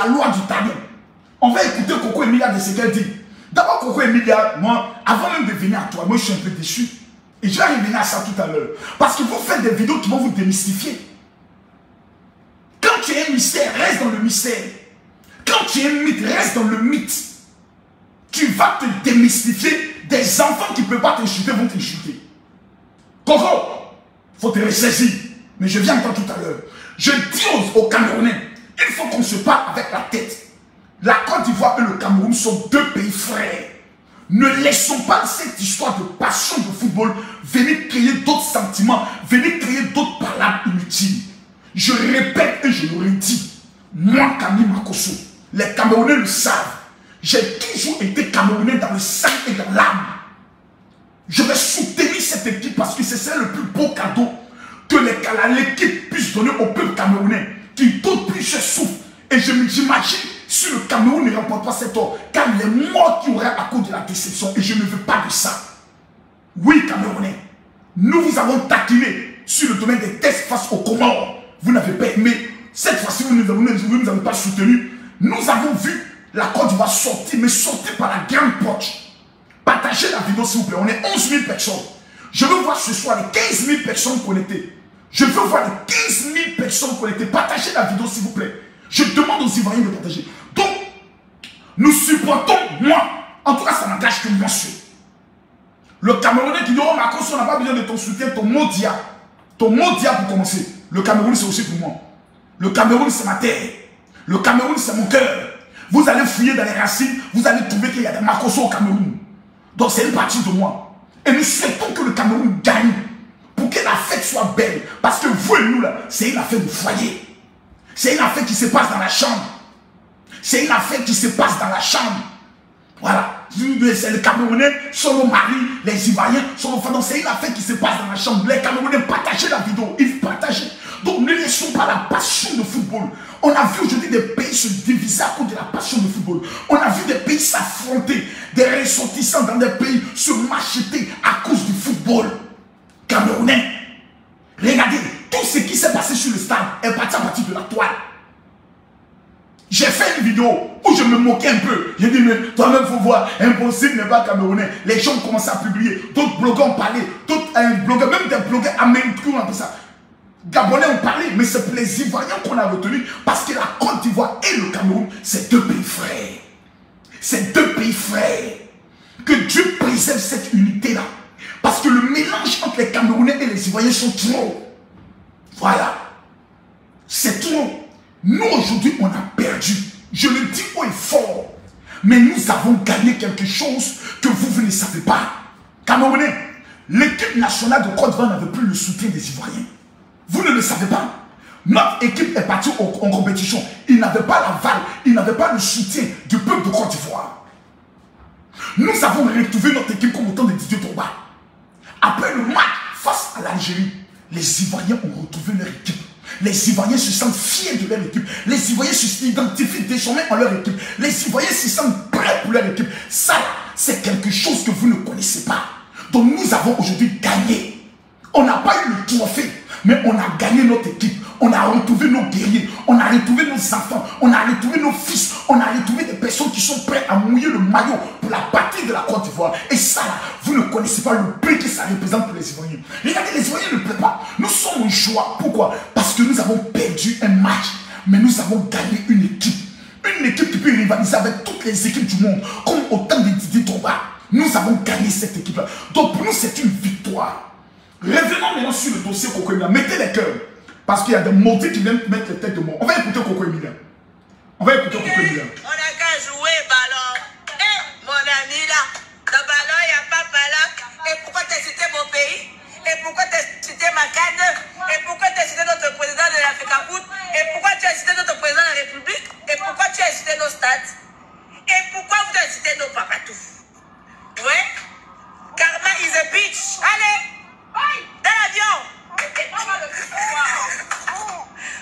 à loi du talent. On va écouter Coco Emilia de ce qu'elle dit. D'abord, Coco Emilia, moi, avant même de venir à toi, moi je suis un peu déçu. Et je vais revenir à ça tout à l'heure. Parce que vous faites des vidéos qui vont vous démystifier. Quand tu es un mystère, reste dans le mystère. Quand tu es un mythe, reste dans le mythe. Tu vas te démystifier. Des enfants qui ne peuvent pas t'insulter vont t'insulter. Coco, il faut te ressaisir. Mais je viens encore tout à l'heure. Je dis aux Camerounais, il faut qu'on se parle avec la tête. La Côte d'Ivoire et le Cameroun sont deux pays frères. Ne laissons pas cette histoire de passion de football venir créer d'autres sentiments, venir créer d'autres paroles inutiles. Je répète et je le redis. Moi, Camille Makosso, les Camerounais le savent. J'ai toujours été Camerounais dans le sang et dans l'âme. Je vais soutenir cette équipe parce que c'est le plus beau cadeau que l'équipe puisse donner au peuple camerounais, qui d'autres plus souffrent. Et j'imagine si le Cameroun ne remporte pas cet or, car les morts qui auraient à cause de la déception, et je ne veux pas de ça. Oui, Camerounais, nous vous avons taquiné sur le domaine des tests face aux Comores. Vous n'avez pas aimé. Cette fois-ci, vous ne nous avez pas soutenu. Nous avons vu la Côte d'Ivoire sortir, mais sortir par la grande porte. Partagez la vidéo, s'il vous plaît. On est 11 000 personnes. Je veux voir ce soir les 15 000 personnes connectées. Je veux voir les 15 000 personnes connectées. Partagez la vidéo, s'il vous plaît. Je demande aux Ivoiriens de partager. Donc, nous supportons, moi, en tout cas, ça n'engage que moi seul. Le Camerounais qui dit, oh, Macron, on n'a pas besoin de ton soutien, ton mot dia. Ton mot dia pour commencer. Le Cameroun, c'est aussi pour moi. Le Cameroun, c'est ma terre. Le Cameroun, c'est mon cœur. Vous allez fouiller dans les racines, vous allez trouver qu'il y a des Makosso au Cameroun. Donc, c'est une partie de moi. Et nous souhaitons que le Cameroun gagne pour que la fête soit belle. Parce que vous et nous, là, c'est une affaire de foyer. C'est une affaire qui se passe dans la chambre. C'est une affaire qui se passe dans la chambre. Voilà. C'est les Camerounais, sont nos maris, les Ivoiriens sont nos femmes. C'est une affaire qui se passe dans la chambre. Les Camerounais, partagez la vidéo. Ils partagent. Donc ne laissons pas la passion de football. On a vu aujourd'hui des pays se diviser à cause de la passion de football. On a vu des pays s'affronter. Des ressortissants dans des pays se macheter à cause du football. Camerounais, regardez, tout ce qui s'est passé sur le stade est parti à partir de la toile. J'ai fait une vidéo où je me moquais un peu. J'ai dit, mais toi-même, il faut voir, impossible n'est pas camerounais. Les gens ont commencé à publier. D'autres blogueurs ont parlé. D'autres blogueurs, même des blogueurs américains ont appelé ça. Gabonais ont parlé, mais c'est les Ivoiriens qu'on a retenus parce que la Côte d'Ivoire et le Cameroun, c'est deux pays frères. C'est deux pays frères. Que Dieu préserve cette unité-là. Parce que le mélange entre les Camerounais et les Ivoiriens sont trop. Voilà. C'est trop. Nous, aujourd'hui, on a perdu. Je le dis haut et fort. Mais nous avons gagné quelque chose que vous ne savez pas. Camerounais, l'équipe nationale de Côte d'Ivoire n'avait plus le soutien des Ivoiriens. Vous ne le savez pas. Notre équipe est partie en compétition. Il n'avait pas l'aval, il n'avait pas le soutien du peuple de Côte d'Ivoire. Nous avons retrouvé notre équipe comme au temps de Didier Drogba. Après le match face à l'Algérie, les Ivoiriens ont retrouvé leur équipe. Les Ivoiriens se sentent fiers de leur équipe. Les Ivoiriens s'identifient désormais en leur équipe. Les Ivoiriens se sentent prêts pour leur équipe. Ça, c'est quelque chose que vous ne connaissez pas. Donc nous avons aujourd'hui gagné. On n'a pas eu le trophée, mais on a gagné notre équipe. On a retrouvé nos guerriers, on a retrouvé nos enfants, on a retrouvé nos fils, on a retrouvé des personnes qui sont prêtes à mouiller le maillot pour la patrie de la Côte d'Ivoire. Et ça, là, vous ne connaissez pas le prix que ça représente pour les Ivoiriens. Regardez, les Ivoiriens ne plaît pas. Nous sommes en joie. Pourquoi? Parce que nous avons perdu un match, mais nous avons gagné une équipe. Une équipe qui peut rivaliser avec toutes les équipes du monde, comme au temps de Didier Drogba. Nous avons gagné cette équipe-là. Donc pour nous, c'est une victoire. Revenons maintenant sur le dossier Coco Emilia. Mettez les cœurs. Parce qu'il y a des maudits qui viennent mettre les têtes de mort. On va écouter Coco Emilia. On va écouter Coco Emilia. On n'a qu'à jouer ballon. Mon ami là, le ballon, il n'y a pas ballon. Et pourquoi tu as cité mon pays? Et pourquoi tu as cité ma canne? Et pourquoi tu as cité notre président de l'Afrique Foot? Et pourquoi tu as cité notre président de la République? Et pourquoi tu as cité nos stades? Et pourquoi vous avez cité nos papatous? Ouais? Karma is a bitch. Allez! Dans l'avion!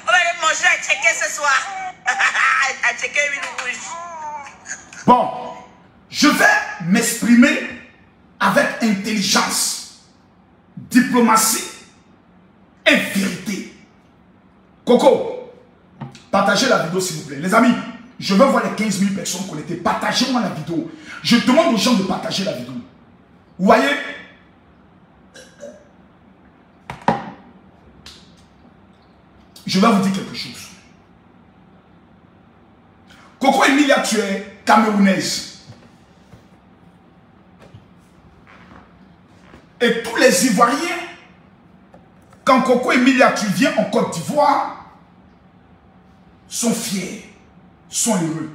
On va aller manger à checker ce soir. À checker une rouge. Bon, je vais m'exprimer avec intelligence, diplomatie et vérité. Coco, partagez la vidéo s'il vous plaît. Les amis, Je veux voir les 15 000 personnes connectées. Partagez-moi la vidéo. Je demande aux gens de partager la vidéo. Vous voyez? Je vais vous dire quelque chose. Coco Emilia, tu es camerounaise. Et tous les Ivoiriens, quand Coco Emilia, tu viens en Côte d'Ivoire, sont fiers, sont heureux.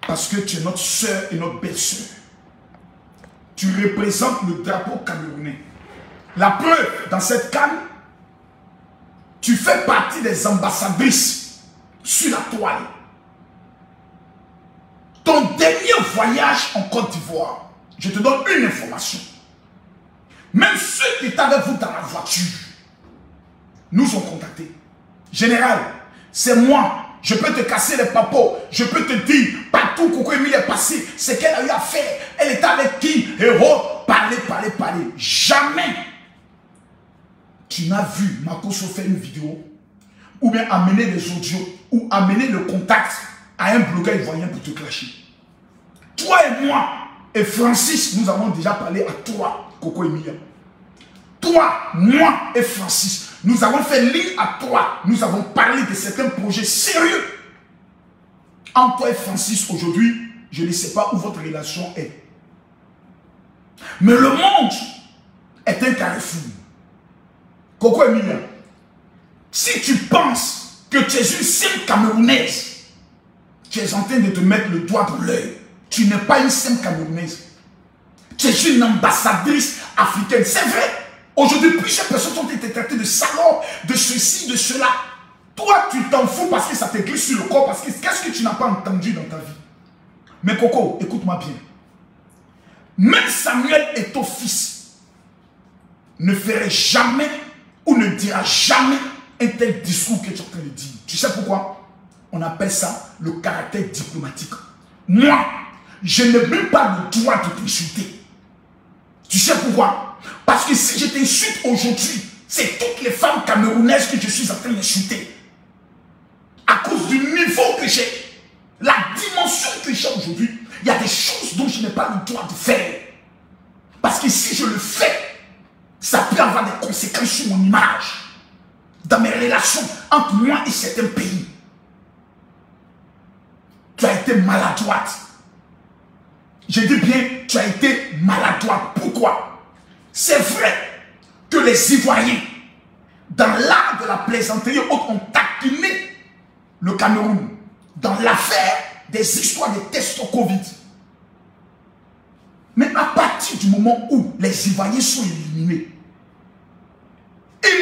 Parce que tu es notre soeur et notre belle-sœur. Tu représentes le drapeau camerounais. La preuve, dans cette canne, tu fais partie des ambassadrices sur la toile. Ton dernier voyage en Côte d'Ivoire, je te donne une information. Même ceux qui étaient avec vous dans la voiture nous ont contactés. Général, c'est moi. Je peux te casser les papos. Je peux te dire, partout où Coco Emilia est passée, c'est qu'elle a eu à faire. Elle était avec qui? Héros, parler. Jamais tu n'as vu Makosso faire une vidéo ou bien amener des audios ou amener le contact à un blogueur ivoirien pour te clasher. Toi et moi et Francis, nous avons déjà parlé à toi, Coco Emilia. Toi, moi et Francis, nous avons fait ligne à toi. Nous avons parlé de certains projets sérieux. Entre toi et Francis, aujourd'hui, je ne sais pas où votre relation est. Mais le monde est un carrefour. Coco Emilia, si tu penses que tu es une simple Camerounaise, tu es en train de te mettre le doigt dans l'œil. Tu n'es pas une simple Camerounaise. Tu es une ambassadrice africaine. C'est vrai. Aujourd'hui, plusieurs personnes ont été traitées de salopes, de ceci, de cela. Toi, tu t'en fous parce que ça te glisse sur le corps. Parce que qu'est-ce que tu n'as pas entendu dans ta vie? Mais Coco, écoute-moi bien. Même Samuel et ton fils ne ferait jamais ou ne dira jamais un tel discours que tu es en train de dire. Tu sais pourquoi? On appelle ça le caractère diplomatique. Moi, je n'ai même pas le droit de t'insulter. Tu sais pourquoi? Parce que si je t'insulte aujourd'hui, c'est toutes les femmes camerounaises que je suis en train d'insulter. À cause du niveau que j'ai, la dimension que j'ai aujourd'hui, il y a des choses dont je n'ai pas le droit de faire. Parce que si je le fais, ça peut avoir des conséquences sur mon image, dans mes relations entre moi et certains pays. Tu as été maladroite. Je dis bien, tu as été maladroite. Pourquoi? C'est vrai que les Ivoiriens, dans l'art de la plaisanterie, ont taquiné le Cameroun dans l'affaire des histoires des tests au Covid. Mais à partir du moment où les Ivoiriens sont éliminés,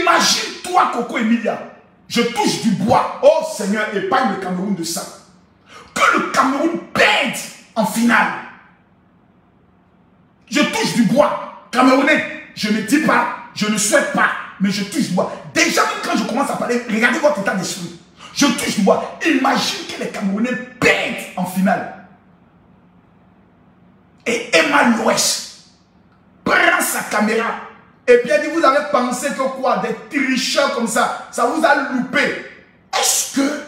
imagine-toi, Coco Emilia, je touche du bois. Oh Seigneur, épargne le Cameroun de ça. Que le Cameroun perde en finale. Je touche du bois. Camerounais, je ne dis pas, je ne souhaite pas, mais je touche du bois. Déjà, même quand je commence à parler, regardez votre état d'esprit. Je touche du bois. Imagine que les Camerounais perdent en finale. Et Emma Loès prend sa caméra. Et bien dit, vous avez pensé que quoi? Des tricheurs comme ça vous a loupé. Est-ce que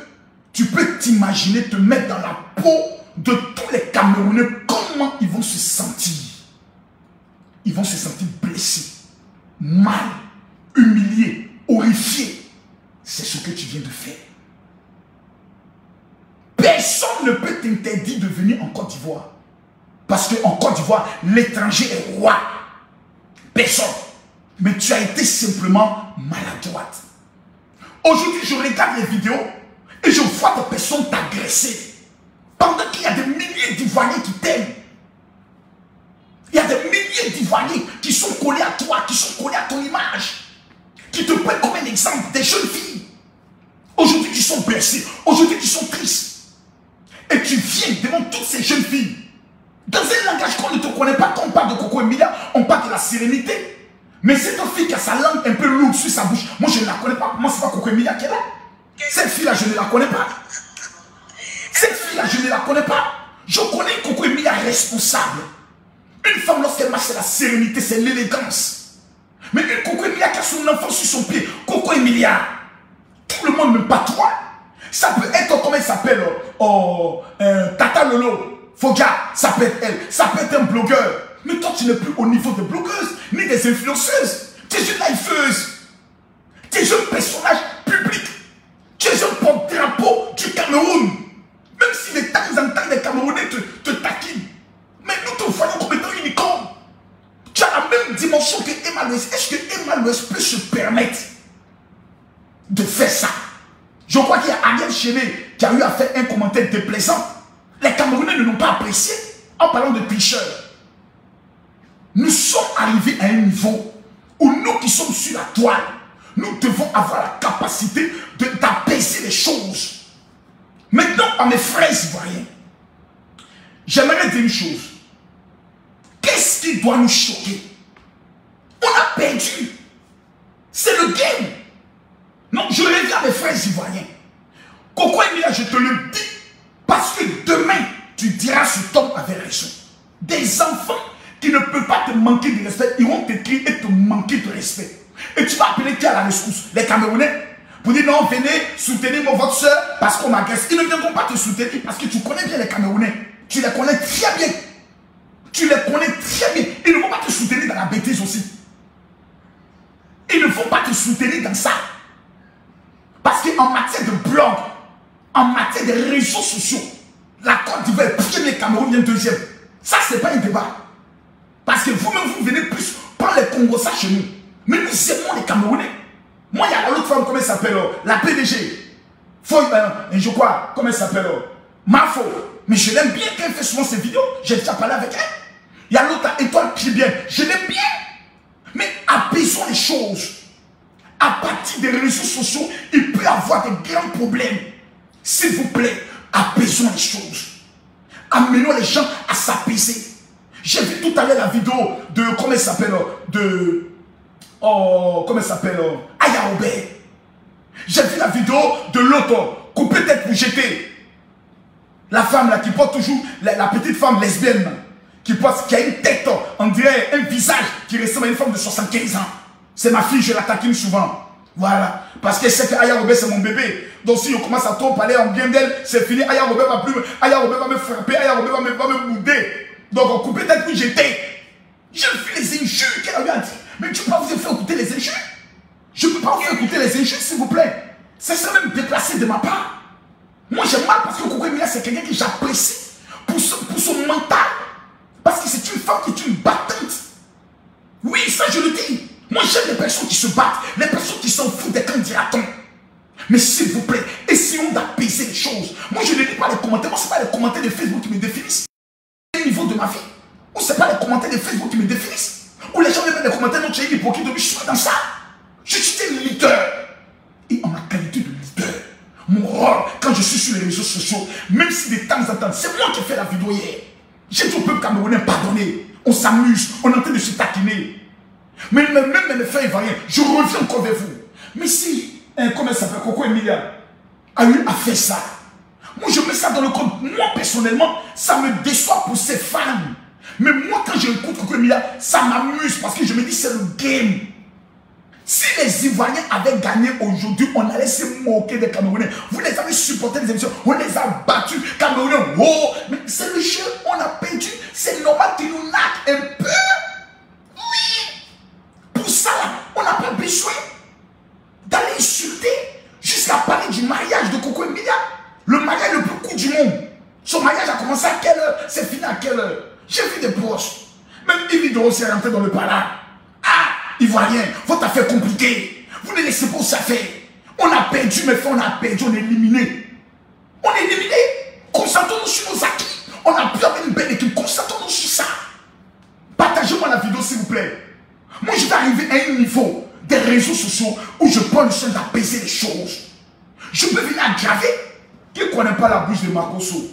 tu peux t'imaginer te mettre dans la peau de tous les Camerounais? Comment ils vont se sentir? Ils vont se sentir blessés, mal, humiliés, horrifiés. C'est ce que tu viens de faire. Personne ne peut t'interdire de venir en Côte d'Ivoire. Parce qu'en Côte d'Ivoire, l'étranger est roi. Personne. Mais tu as été simplement maladroite. Aujourd'hui, je regarde les vidéos et je vois des personnes t'agresser. Pendant qu'il y a des milliers d'Ivoiriens qui t'aiment. Il y a des milliers d'Ivoiriens qui sont collés à toi, qui sont collés à ton image. Qui te prennent comme un exemple, des jeunes filles. Aujourd'hui, qui sont blessées. Aujourd'hui, qui sont tristes. Et tu viens devant toutes ces jeunes filles. Dans un langage qu'on ne te connaît pas, quand on parle de Coco Emilia, on parle de la sérénité. Mais cette fille qui a sa langue un peu lourde sur sa bouche, moi je ne la connais pas. Moi, c'est pas Coco Emilia qui est là. Cette fille-là, je ne la connais pas. Cette fille-là, je ne la connais pas. Je connais Coco Emilia responsable. Une femme, lorsqu'elle marche, c'est la sérénité, c'est l'élégance. Mais une Coco Emilia qui a son enfant sur son pied, Coco Emilia, tout le monde n'aime pas toi. Ça peut être, comment elle s'appelle, Tata Lolo, Foga, ça peut être elle, ça peut être un blogueur. Mais toi, tu n'es plus au niveau des blogueuses, ni des influenceuses. Tu es une lifeuse. Tu es un personnage public. Tu es un porte-drapeau du Cameroun. Même si de temps en temps, les Camerounais te taquinent. Mais nous te voyons comme étant unicorne. Tu as la même dimension que Emma Louès. Est-ce que Emma Louès peut se permettre de faire ça? Je crois qu'il y a Ariel Chéné qui a eu à faire un commentaire déplaisant. Les Camerounais ne l'ont pas apprécié en parlant de tricheurs. Nous sommes arrivés à un niveau où nous qui sommes sur la toile, nous devons avoir la capacité d'apaiser les choses. Maintenant, à mes frères ivoiriens, j'aimerais dire une chose. Qu'est-ce qui doit nous choquer? On a perdu. C'est le game. Non, je reviens à mes frères ivoiriens. Coco Emilia, je te le dis, parce que demain, tu diras ce Tom avait raison. Des enfants qui ne peuvent pas te manquer de respect, ils vont t'écrire et te manquer de respect. Et tu vas appeler qui à la rescousse? Les Camerounais. Pour dire non, venez soutenir votre soeur parce qu'on m'agresse. Ils ne viendront pas te soutenir parce que tu connais bien les Camerounais. Tu les connais très bien. Tu les connais très bien. Ils ne vont pas te soutenir dans la bêtise aussi. Ils ne vont pas te soutenir dans ça. Parce qu'en matière de blog, en matière de réseaux sociaux, la Côte d'Ivoire est premier, Cameroun vient deuxième. Ça, ce n'est pas un débat. Parce que vous-même, vous venez plus prendre les Congolais chez nous. Mais nous aimons les Camerounais. Moi, il y a l'autre femme, comment elle s'appelle? La PDG. Je crois, comment elle s'appelle? Mafo. Mais je l'aime bien quand elle fait souvent ses vidéos. J'ai déjà parlé avec elle. Il y a l'autre, Étoile Tribien. Je l'aime bien. Mais apaisons les choses. À partir des réseaux sociaux, il peut y avoir des grands problèmes. S'il vous plaît, apaisons les choses. Amenons les gens à s'apaiser. J'ai vu tout à l'heure la vidéo de, comment elle s'appelle? Comment elle s'appelle? Aya Robert. J'ai vu la vidéo de l'autre, coupé tête pour jeter. La femme là qui porte toujours, la petite femme lesbienne, qui a une tête, on dirait un visage qui ressemble à une femme de 75 ans. C'est ma fille, je la taquine souvent. Voilà. Parce qu'elle sait que Aya Robert c'est mon bébé. Donc si je commence à trop parler en bien d'elle, c'est fini. Aya Robert va me frapper, Aya Robert va me bouder. Donc on coupe peut-être pour jeter. J'ai vu les injures qu'elle a dit. Mais tu peux pas vous faire écouter les injures. Je ne peux pas vous faire écouter les injures, s'il vous plaît. Ça serait même déplacé de ma part. Moi j'ai mal parce que Coco Emilia c'est quelqu'un que j'apprécie pour son mental. Parce que c'est une femme qui est une battante. Oui, ça je le dis. Moi j'aime les personnes qui se battent, les personnes qui s'en foutent des candidatons. Mais s'il vous plaît, essayons d'apaiser les choses. Moi je ne lis pas les commentaires, moi ce n'est pas les commentaires de Facebook qui me définissent. C'est le niveau de ma vie. Ou ce n'est pas les commentaires de Facebook qui me définissent. Ou les gens me mettent des commentaires, non tu es une hypocrite, je suis pas dans ça. Je suis un leader. Et en ma qualité de leader, mon rôle, quand je suis sur les réseaux sociaux, même si de temps en temps, c'est moi qui ai fait la vidéo hier. J'ai dit au peuple camerounais, pardonnez. On s'amuse, on est en train de se taquiner. Mais même mes frères ivoiriens, je reviens encore vers vous. Mais si, comment elle s'appelle, Coco Emilia, a eu à faire ça, moi je mets ça dans le compte. Moi personnellement, ça me déçoit pour ses fans. Mais moi quand j'écoute Coco Emilia, ça m'amuse parce que je me dis c'est le game. Si les Ivoiriens avaient gagné aujourd'hui, on allait se moquer des Camerounais. Vous les avez supportés les émissions, on les a battus. Camerounais, oh, mais c'est le jeu, on a perdu. C'est normal qu'ils nous naquent un peu. Oui. Pour ça, on n'a pas besoin d'aller insulter jusqu'à parler du mariage de Coco Emilia. Le mariage le plus court du monde. Son mariage a commencé à quelle heure? C'est fini à quelle heure? J'ai vu des posts. Même Yves Dorothée est rentré dans le palais. Ah, Ivoirien, votre affaire compliquée. Vous ne laissez pas où ça fait. On a perdu, mes frères, on a perdu, on est éliminé. On est éliminé. Concentrons-nous sur nos acquis. On a pu avoir une belle équipe. Concentrons-nous sur ça. Partagez-moi la vidéo, s'il vous plaît. Moi, je vais arriver à un niveau des réseaux sociaux où je prends le soin d'apaiser les choses. Je peux venir aggraver. Qui ne connaît pas la bouche de Makosso?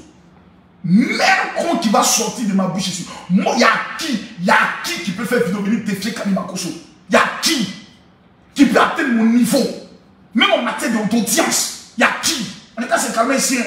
Même quand qui va sortir de ma bouche ici. Moi, il y a qui peut faire vidéo venir défier Kami Makosso? Il y a qui peut atteindre mon niveau? Même en matière d'audience, il y a qui? En état, c'est quand même ici.